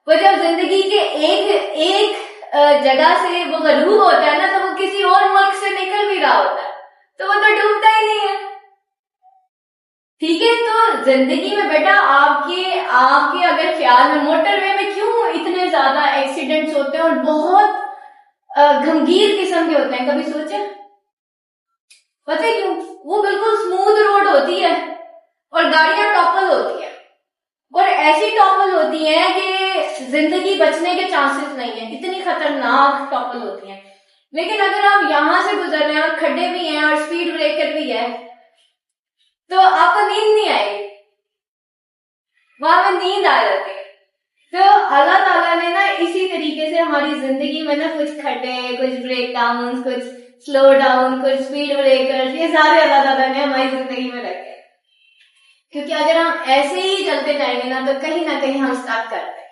وہ جب زندگی کے ایک جگہ سے وہ غروب ہوتا ہے نا تو وہ کسی اور ملک سے نکل بھی رہا ہوتا ہے تو وہ تو ڈوبتا ہی نہیں ہے. ٹھیک ہے, تو زندگی میں بیٹا آپ کے اگر خیال میں موٹر وے میں کیوں اتنے زیادہ ایکسیڈنٹس ہوتے ہیں اور بہت گھمگیر قسم کے ہوتے ہیں, کبھی سوچے پتہ کیوں؟ وہ بالکل اسموتھ روڈ ہوتی ہے اور گاڑیاں ٹاپل ہوتی ہیں, اور ایسی ٹاپل ہوتی ہیں کہ زندگی بچنے کے چانسز نہیں ہیں, اتنی خطرناک ٹاپل ہوتی ہیں. لیکن اگر آپ یہاں سے گزر رہے ہیں اور کھڈے بھی ہیں اور اسپیڈ بریکر بھی ہے تو آپ کو نیند نہیں آئے گی, وہاں پہ نیند آ جاتی ہے. تو اللہ تعالیٰ نے نا اسی طریقے سے ہماری زندگی میں نا کچھ کھڈے, کچھ بریک ڈاؤن, کچھ سلو ڈاؤن, کچھ اسپیڈ بریکر, یہ سارے اللہ تعالیٰ نے ہماری زندگی میں رکھے, کیونکہ اگر ہم ایسے ہی چلتے جائیں گے نا تو کہیں نہ کہیں ہم اسٹارٹ کرتے ہیں.